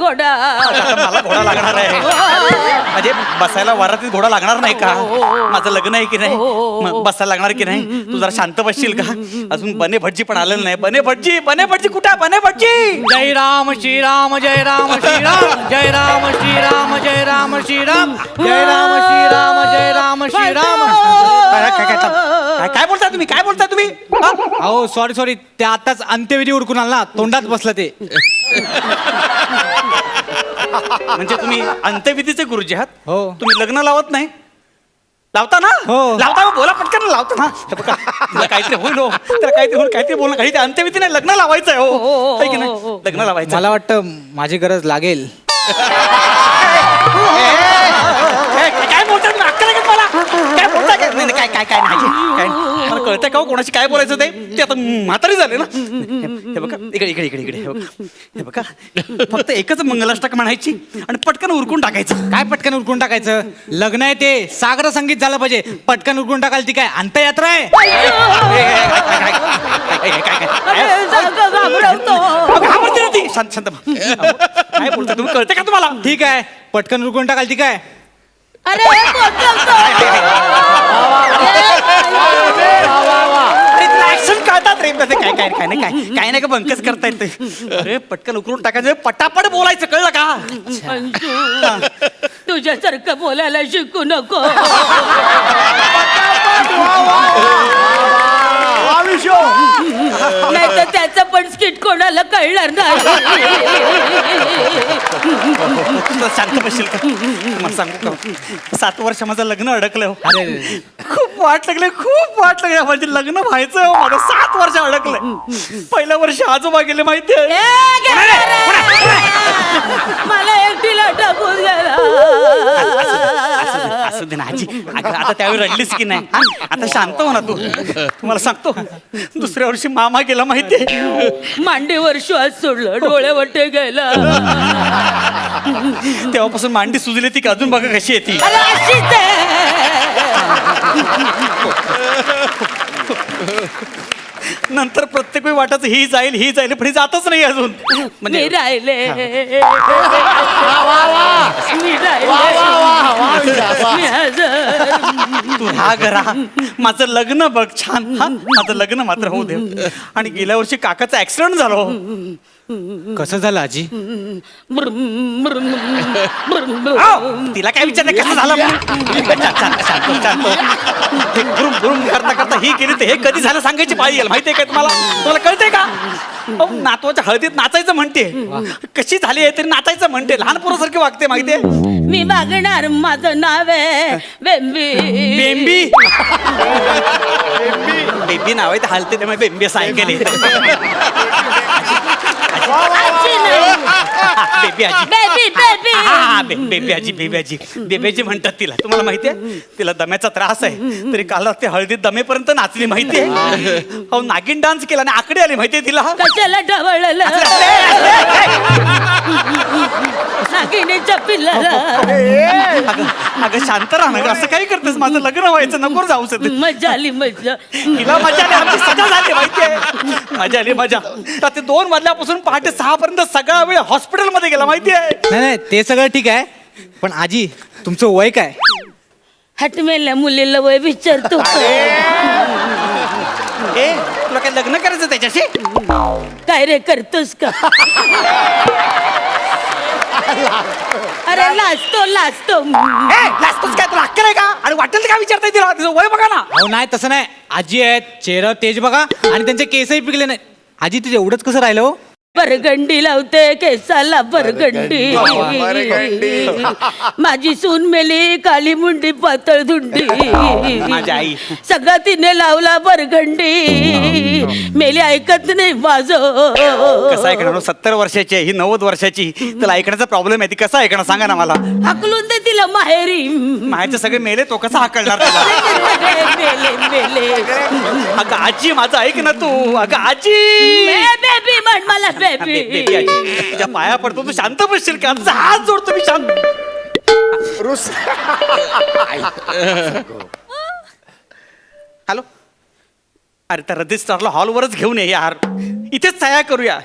घोडा. मला घोडा लागणार आहे म्हणजे बसायला वरातीत घोडा लागणार नाही का? माझं लग्न आहे की नाही, मग बसायला लागणार की नाही? तू जरा शांत बसशील का? अजून बने भटजी पण आलेलं नाही. बने भटजी कुठे? बने भटजी. जय राम श्रीराम जय राम श्रीराम जय राम श्रीराम जय राम श्रीराम जय राम श्रीराम जय राम श्रीराम. काय बोलताय तुम्ही? काय बोलताय तुम्ही? अहो सॉरी ते आताच अंत्यविधी उरकून आला ना, तोंडात बसलं ते. म्हणजे तुम्ही अंत्यविधीचे गुरुजी आहात? हो. तुम्ही लग्न लावत नाही? लावता ना? हो. लावता मग बोला पटकन. लावता ना? हे बघा, तुला काहीतरी होईल हो. त्याला काहीतरी होईल, काहीतरी बोलणं. काही ते अंत्यविधी नाही, लग्न लावायचं आहे हो. है की नाही? लग्न लावायचं. मला वाटतं माझी गरज लागेल. काय बोलताय तुम्ही? अक्कल आहे का मला? काय बोलताय? काय नाही नाही, काय नाही. मला कळतंय का हो कोणाशी काय बोलायचं ते आता म्हातारी झाले ना. हे बघा इकडे हे बघा, फक्त एकच मंगलाष्टक म्हणायची आणि पटकन उरकून टाकायचं. काय पटकन उरकून टाकायचं? लग्न आहे ते सागर संगीत झालं पाहिजे. पटकन उरकून टाकाल ती काय अंत्ययात्रा आहे? घाबरते ना ती. शांत काय बोलताय तुम्ही? कळतंय का तुम्हाला? ठीक आहे, पटकन उरकून टाकाल ती काय? अरे ऍक्शन कळतात रे. काय नाही का बंकच करतायत ते. अरे पटकन उकरून टाकायचं, पटापट बोलायचं, कळलं का? तुझ्यासारखं बोलायला शिकू नको. नाही तर त्याचं पण स्किट कोणाला कळणार नाही. शांत बसशील का? मला सांगू का, 7 वर्ष माझं लग्न अडकलं हो. अरे खूप वाट लागले म्हणजे लग्न व्हायचं हो. माझं 7 वर्ष अडकलंय. पहिल्या वर्षी आजोबा गेले माहितीये. मला एकटीला टाकून गेला. असू दे ना आजी. आता त्यावेळी रडलीस की नाही? आता शांत हो ना तू. तुम्हाला सांगतो, दुसऱ्या वर्षी मामा गेला माहितीये. मांडीवर श्वास सोडलं, डोळ्यावरटे गेला. तेव्हापासून मांडी सुजली ती, अजून बघा कशी येते. अरे अशीच आहे. नंतर प्रत्येक वेळी वाटायचं ही जाईल पण ही जातच नाही अजून. मी राहिले. तू हा घरा, माझं लग्न बघ छान. हा माझं लग्न मात्र होऊ दे. आणि गेल्या वर्षी काकाचा ऍक्सिडेंट झाला. कसं झालं आजी? तिला काय विचारलं कसं झालं? बुरुम करता ही केली तर हे कधी झालं सांगायची पाळी येईल माहितीये का तुम्हाला कळतंय का? नातवाच्या हळदीत नाचायचं म्हणते, कशी झाली आहे तरी नाचायचं म्हणते, लहान पोरासारखी वागते माहितीये. मी मागणार, माझं नाव आहे बेंबी. बेबी नाव आहे, हलते त्यामुळे बेंबी असं ऐकले. बेबी आजी म्हणतात तिला. तुम्हाला माहितीये तिला दम्याचा त्रास आहे, तरी काल ते हळदीत दमेपर्यंत नाचली माहितीये. अहो नागिन डान्स केला आणि आकडे आली माहितीये तिला. कशाला ढवळलं नागिनीच्या पिल्लाला. अगं शांत राहा ना, असं काही करतेस? माझं लग्न व्हायचं, नको जाऊस. मजा आली मजा. तिला मजा आली, आमची सजा झाली माहितीये. मजा आली मजा. रात्री 2 वाजल्यापासून पहाटे 6 पर्यंत सगळा वेळ हॉस्पिटलमध्ये गेला माहितीये. नाही ते सगळं ठीक आहे, पण आजी तुमचं वय काय? हटमेल्या मुलीला वय विचारतो. ए तुला काय लग्न करायचं त्याच्याशी? काय रे करतोस का? अरे लाजतो लाजतोच काय? तुला अक्कल आहे का? आणि वाटेल काय विचारताय तिला? तिचं वय बघा ना. अहो नाही तसं नाही, आजी आहेत, चेहरा तेज बघा, आणि त्यांचे केसही पिकले नाही. आजी तुझे एवढंच कसं राहिलं हो? बरगंडी लावते केसाला बरगंडी. माझी सून मेली, काली मुंडी पातळ धुंडी. माझी आई. सगळं तिने लावला बरगंडी, मेली ऐकत नाही माझं. कसं ऐकणार? 70 वर्षाची आहे ही, 90 वर्षाची. तिला ऐकण्याचा प्रॉब्लेम आहे. ती कसं ऐकणार सांगा ना मला. हाकलून दे तिला माहेरी. माहेरचे सगळे मेले, तो कसा हाकलणार त्याला? मेले. अगं आजी माझं ऐक ना तू. अगं आजी. बेबी म्हण मला बेबी. बेबी आजी तुझ्या पाया पडतो, तू शांत बसशील का? तुझा हात जोडतो मी. शांत. हॅलो. अरे त्या रजिस्टरला हॉलवरच घेऊन ये यार, इथेच सह्या करूया.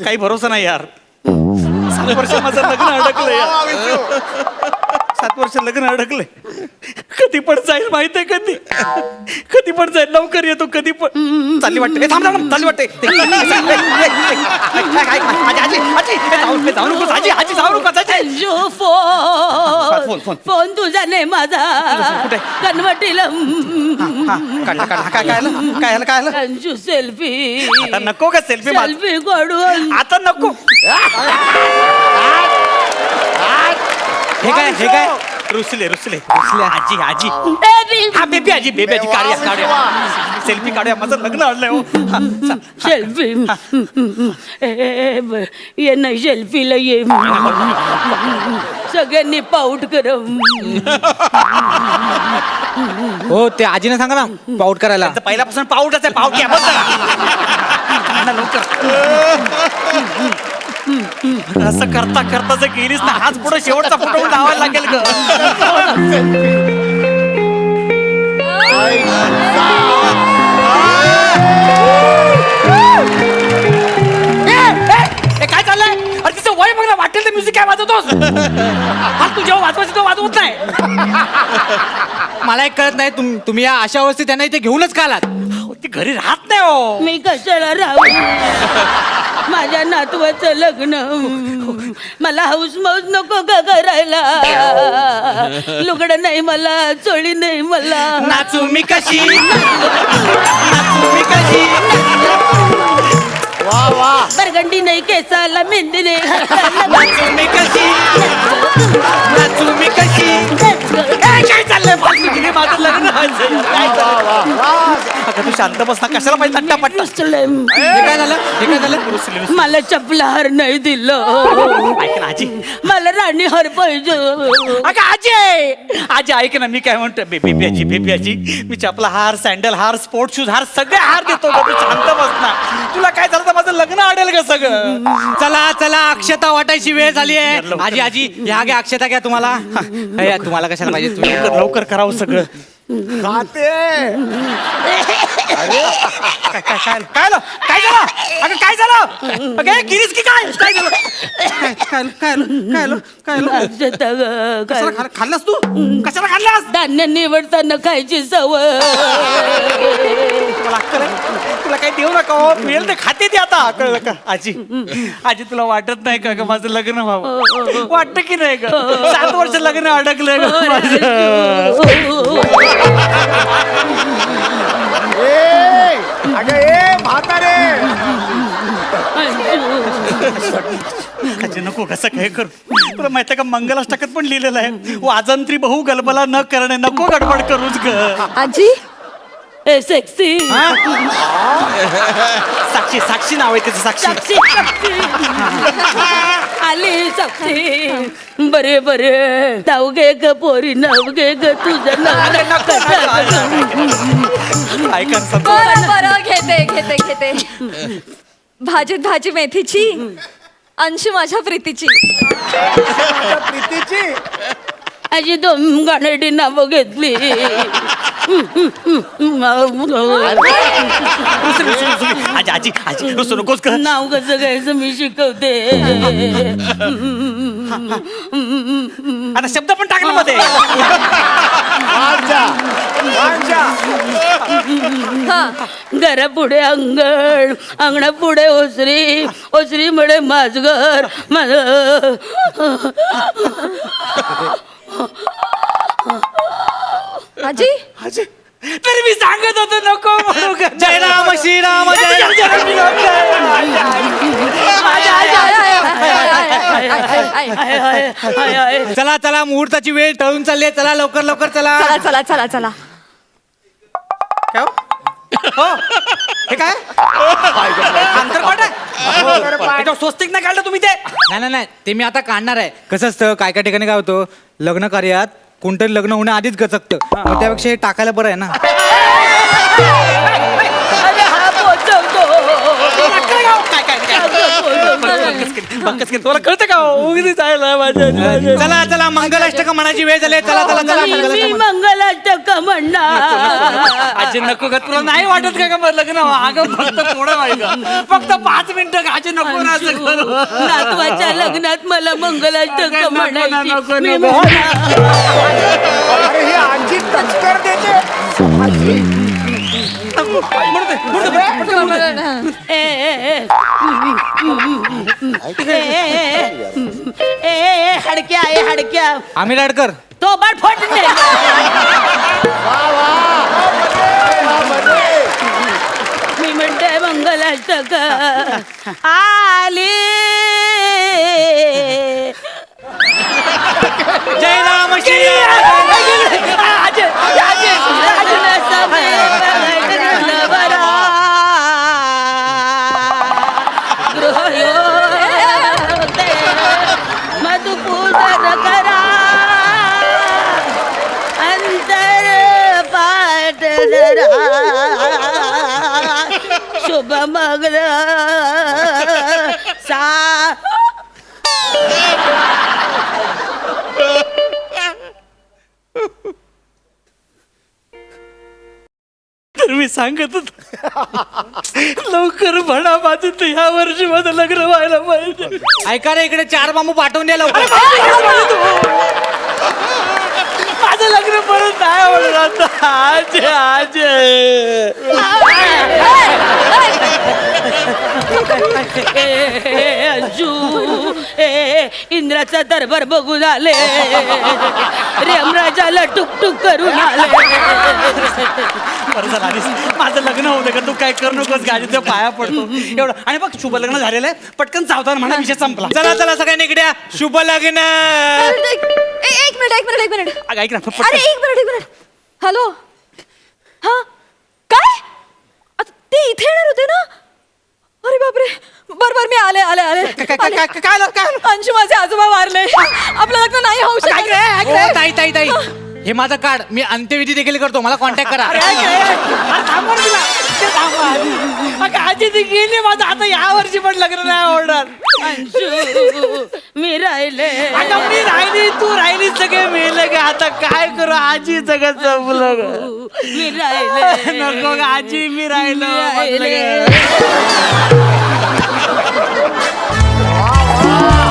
काही भरोसा नाही यार. 7 वर्ष माझं लग्न अडकलंय 7 वर्ष लग्न अडकलंय. कधी पण जाईल माहितीये, कधी पण जाईल. लवकर येतो कधी पण. चालली वाटते. थांब थांब, चालली वाटते. जाऊ नको आजी, आजी जाऊ नको. Anju phone, phone. फोन तुझा नाही माझा. कुठे? कन्वर्टीला. काढला काढला. काय आलं अंजू सेल्फी. आता नको का सेल्फी? सेल्फी काढून. आता नको. हे काय रुसले आजी आजी. हा बेबी आजी काढूया सेल्फी काढूया. माझं लग्न आणलंय हो. सेल्फी. ये नाही सेल्फीला ये. सगळ्यांनी पाऊट कर. हो ते आजीने सांगा ना पाऊट करायला. तर पहिल्यापासून पाऊटच आहे. पाऊट घ्या लवकर. असं करता जर गेलीस ना, हाच पुढे शेवटचा फोटो लावायला लागेल ग. काय चाललंय? अरे तिचं वय बघ ना. वाटेल ते म्युझिक काय वाजवतोस? हा तू जेव्हा वाजवायचं तो वाजवत नाही. मला एक कळत नाही तुम्ही या अशा अवस्थेत त्यांना इथे घेऊनच का आलात? ती घरी राहत नाही हो. मी कशाला राहू? माझ्या नातवाचं लग्न. मला हाऊस मौज नको का करायला? लुगडं नाही मला, चोळी नाही मला. नाचू मी कशी, नाचू मी कशी. वा वा. बरगंडी नाही केसाला, मेहंदी नाही हाताला. नाचू मी कशी, नाचू मी कशी. काय चाललंय फालतूगिरी? माझं लग्न व्हायचंय. काय अगं तू शांत बस ना. कशाला पाहिजे तट्टापट्टा? हे काय झालं? मला चपला हार नाही दिलं. ऐक ना आजी. मला राणी हार पाहिजे. अगं आजी आजी ऐक ना. मी काय म्हणतो बेबी आजी मी चपला हार, सँडल हार, स्पोर्ट शूज हार सगळे हार देतो. तू शांत बस ना. तुला काय झालं तर माझं लग्न अडेल का सगळं? चला अक्षता वाटायची वेळ झाली आहे. आजी ह्या घ्या अक्षता घ्या. तुम्हाला कशाला पाहिजे? तुम्ही लवकर करावं सगळं. काय झालं? अगं काय झालं? अगं गिरीश की काय झालं? खाल्लास तू? कशाला खाल्लास? धान्य निवडताना खायची सवय. तुला काही देऊ नका हो. मिळेल ते खाते ते आता. कळलं का आजी? तुला वाटत नाही का माझं लग्न व्हावं? वाटतं की नाही का? 7 वर्ष लग्न अडकलंय ग माझं. आजी नको कसं काय करू? तुला माहिती का मंगलाष्टकात पण लिहिलेलं आहे, वाजंत्री बहु गलबला न करणे. नको गडबड करूच ग आजी. ए सेक्सी. साक्षी नाव आहे त्याचं. साक्षी आली साक्षी. बरे नाव घे ग पोरी, नाव घे ग तुझं नाव. ऐका बरं घेते. भाजीत भाजी मेथीची, अंशू माझ्या प्रीतीची. आजी 2 गाण्याची नावं घेतली. आजी रुसू नकोस का? नाव कसं घ्यायचं मी शिकवते. आता शब्द पण टाकला मध्ये. घरा पुढे अंगण, अंगणा पुढे ओसरी, ओसरी मुळे माझघर. आजी. तरी मी सांगत होतो नको म्हणू का? जय राम श्रीराम जय चला मुहूर्ताची वेळ टळून चालली आहे. चला लवकर चला. चला. काय हो? हे काय अंतरपाट आहे? स्वस्तिक नाही काढलं तुम्ही ते? नाही ते मी आता काढणार आहे. कसं असतं काय ठिकाणी काय होतं, लग्न कार्यात कोणतरी लग्न होण्याआधीच गचकतं. मग त्यापेक्षा हे टाकायला बरं आहे ना. बक्कस केलं. तुला कळतं का उगीच जायला माझ्या चला चला मंगलाष्टक म्हणायची वेळ झाली. चला चला चला मी मंगलाष्टक मंगलाष्टक म्हणणार. आजी नको का तुला नाही वाटत का का लग्न अगं फक्त थोडं व्हायचं फक्त 5 मिनिटं आजी नको ना असं करू. नातवाच्या लग्नात मला मंगलाष्टक नको, म्हणायची. नको, मी नको. म्हणणार. अरे ही आजी टचकर देते. ए, हडक्या हडक्या आम्ही लाडकर तो बाट फोडणे. मी म्हणते मंगलाष्टक आले. जय राम मधुपूजन करा अंतर पाठ धरा शुभ मंगल सा. तर मी सांगत होतो लवकर म्हणा माझं तर ह्या वर्षी माझं लग्न व्हायला पाहिजे. ऐका रे इकडे 4 बांबू पाठवून द्या लवकर. माझं लग्न परत नाही आवडत आज आज अंजू इंद्राचा दरबार बघून आले. रेमराजाला टुकटुक करून आले. बरं झालं आधीच माझं लग्न होतं का तू काय करू नकोस गाडीचं पाया पडतो एवढं. आणि बघ शुभ लग्न झालेलं आहे पटकन सावधान म्हणा विषय संपला. चला चला सगळ्यांनी इकडे या. शुभ लग्न. एक मिनिट अगं, ऐक ना अरे पटकन. एक मिनिट हॅलो. हा काय ते इथे येणार होते ना. अरे बापरे बर मी आले आले आले काय अंशू माझे आजोबा वारले. आपलं लग्न नाही होऊ शकत. ओ, ताई ताई ताई हे माझं कार्ड मी अंत्यविधी देखील करतो. मला कॉन्टॅक्ट करा. आजी ती गेली माझं आता या वर्षी पण लग्न नाही आवडणार. अंशू मी राहिले. अगं, मी राहिली तू राहिली सगळे मिळलं ग आता काय करू आजी सगळं संपलं ग. मी राहिले. नको ग आजी मी राहिलो राहिले. म्हटलं ग.